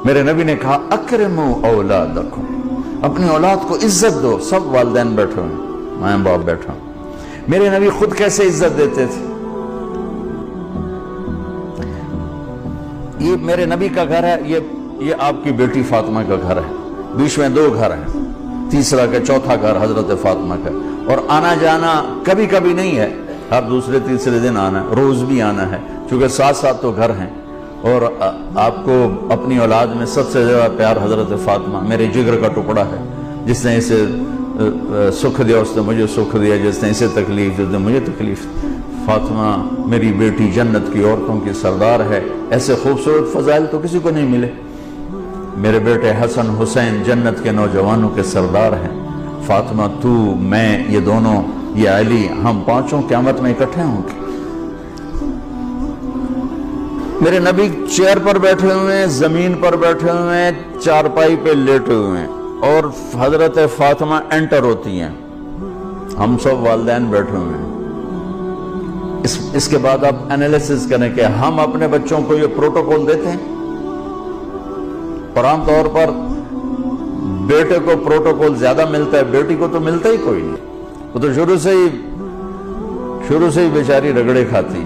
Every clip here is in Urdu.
میرے نبی نے کہا اکرمو اولادکم، اپنی اولاد کو عزت دو۔ سب والدین بیٹھے ہوئے، ماں باپ بیٹھا ہوں۔ میرے نبی خود کیسے عزت دیتے تھے؟ یہ میرے نبی کا گھر ہے، یہ آپ کی بیٹی فاطمہ کا گھر ہے، بیچ میں 2 گھر ہیں، تیسرا کا چوتھا گھر حضرت فاطمہ کا، اور آنا جانا کبھی کبھی نہیں ہے، ہر دوسرے تیسرے دن آنا ہے، روز بھی آنا ہے، چونکہ 7 تو گھر ہیں۔ اور آپ کو اپنی اولاد میں سب سے زیادہ پیار حضرت فاطمہ، میرے جگر کا ٹکڑا ہے، جس نے اسے سکھ دیا اس نے مجھے سکھ دیا، جس نے اسے تکلیف جس نے مجھے تکلیف۔ فاطمہ میری بیٹی جنت کی عورتوں کی سردار ہے، ایسے خوبصورت فضائل تو کسی کو نہیں ملے۔ میرے بیٹے حسن حسین جنت کے نوجوانوں کے سردار ہیں۔ فاطمہ تو، میں، یہ دونوں، یہ علی، ہم 5 قیامت میں اکٹھے ہوں گے۔ میرے نبی چیئر پر بیٹھے ہوئے ہیں، زمین پر بیٹھے ہوئے ہیں، چارپائی پہ لیٹے ہوئے ہیں، اور حضرت فاطمہ انٹر ہوتی ہیں، ہم سب والدین بیٹھے ہوئے ہیں۔ اس کے بعد آپ انالیسس کریں کہ ہم اپنے بچوں کو یہ پروٹوکول دیتے ہیں، اور عام طور پر بیٹے کو پروٹوکول زیادہ ملتا ہے، بیٹی کو تو ملتا ہی کوئی نہیں، وہ تو شروع سے ہی بیچاری رگڑے کھاتی۔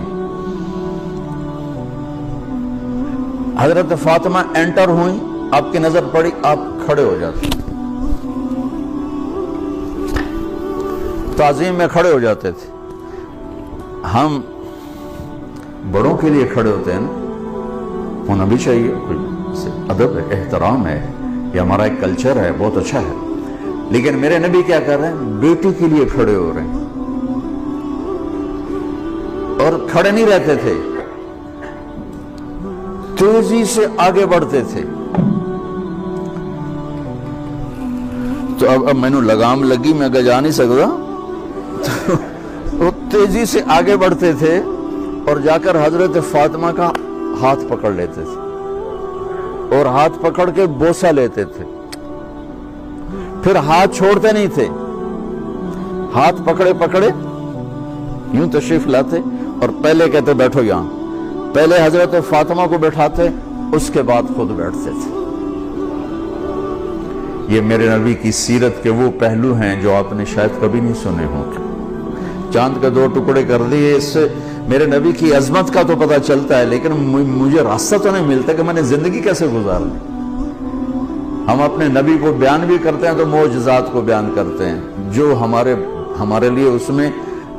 حضرت فاطمہ انٹر ہوئی، آپ کی نظر پڑی، آپ کھڑے ہو جاتے، تعظیم میں کھڑے ہو جاتے تھے۔ ہم بڑوں کے لیے کھڑے ہوتے ہیں نا، ہونا بھی چاہیے، ادب ہے، احترام ہے، یہ ہمارا ایک کلچر ہے، بہت اچھا ہے۔ لیکن میرے نبی کیا کر رہے ہیں؟ بیٹی کے لیے کھڑے ہو رہے ہیں، اور کھڑے نہیں رہتے تھے، تیزی سے آگے بڑھتے تھے۔ تو اب میں نے لگام لگی، میں آگے جا نہیں سکتا، وہ تیزی سے آگے بڑھتے تھے اور جا کر حضرت فاطمہ کا ہاتھ پکڑ لیتے تھے، اور ہاتھ پکڑ کے بوسہ لیتے تھے، پھر ہاتھ چھوڑتے نہیں تھے، ہاتھ پکڑے پکڑے یوں تشریف لاتے، اور پہلے کہتے بیٹھو یہاں، پہلے حضرت فاطمہ کو بیٹھاتے، اس کے بعد خود بیٹھتے تھے۔ یہ میرے نبی کی سیرت کے وہ پہلو ہیں جو آپ نے شاید کبھی نہیں سنے ہوں گے۔ چاند کے 2 ٹکڑے کر دیے، اس سے میرے نبی کی عظمت کا تو پتہ چلتا ہے، لیکن مجھے راستہ تو نہیں ملتا کہ میں نے زندگی کیسے گزارنی۔ ہم اپنے نبی کو بیان بھی کرتے ہیں تو معجزات کو بیان کرتے ہیں، جو ہمارے لیے اس میں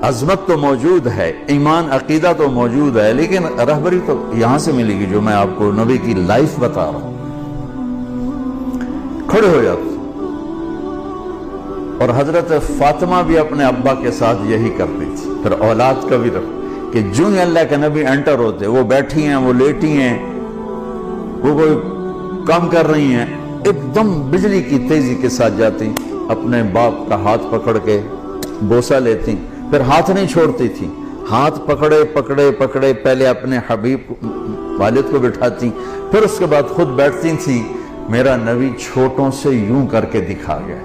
عظمت تو موجود ہے، ایمان عقیدہ تو موجود ہے، لیکن رہبری تو یہاں سے ملے گی جو میں آپ کو نبی کی لائف بتا رہا ہوں۔ کھڑے ہو جاتے، اور حضرت فاطمہ بھی اپنے ابا کے ساتھ یہی کرتی تھی۔ پھر اولاد کا بھی رکھ کہ جو ہی اللہ کے نبی انٹر ہوتے، وہ بیٹھی ہیں، وہ لیٹی ہیں، وہ کوئی کام کر رہی ہیں، ایک دم بجلی کی تیزی کے ساتھ جاتی، اپنے باپ کا ہاتھ پکڑ کے بوسہ لیتی، پھر ہاتھ نہیں چھوڑتی تھی، ہاتھ پکڑے پکڑے پکڑے پہلے اپنے حبیب والد کو بٹھاتی، پھر اس کے بعد خود بیٹھتی تھی۔ میرا نبی چھوٹوں سے یوں کر کے دکھا گیا۔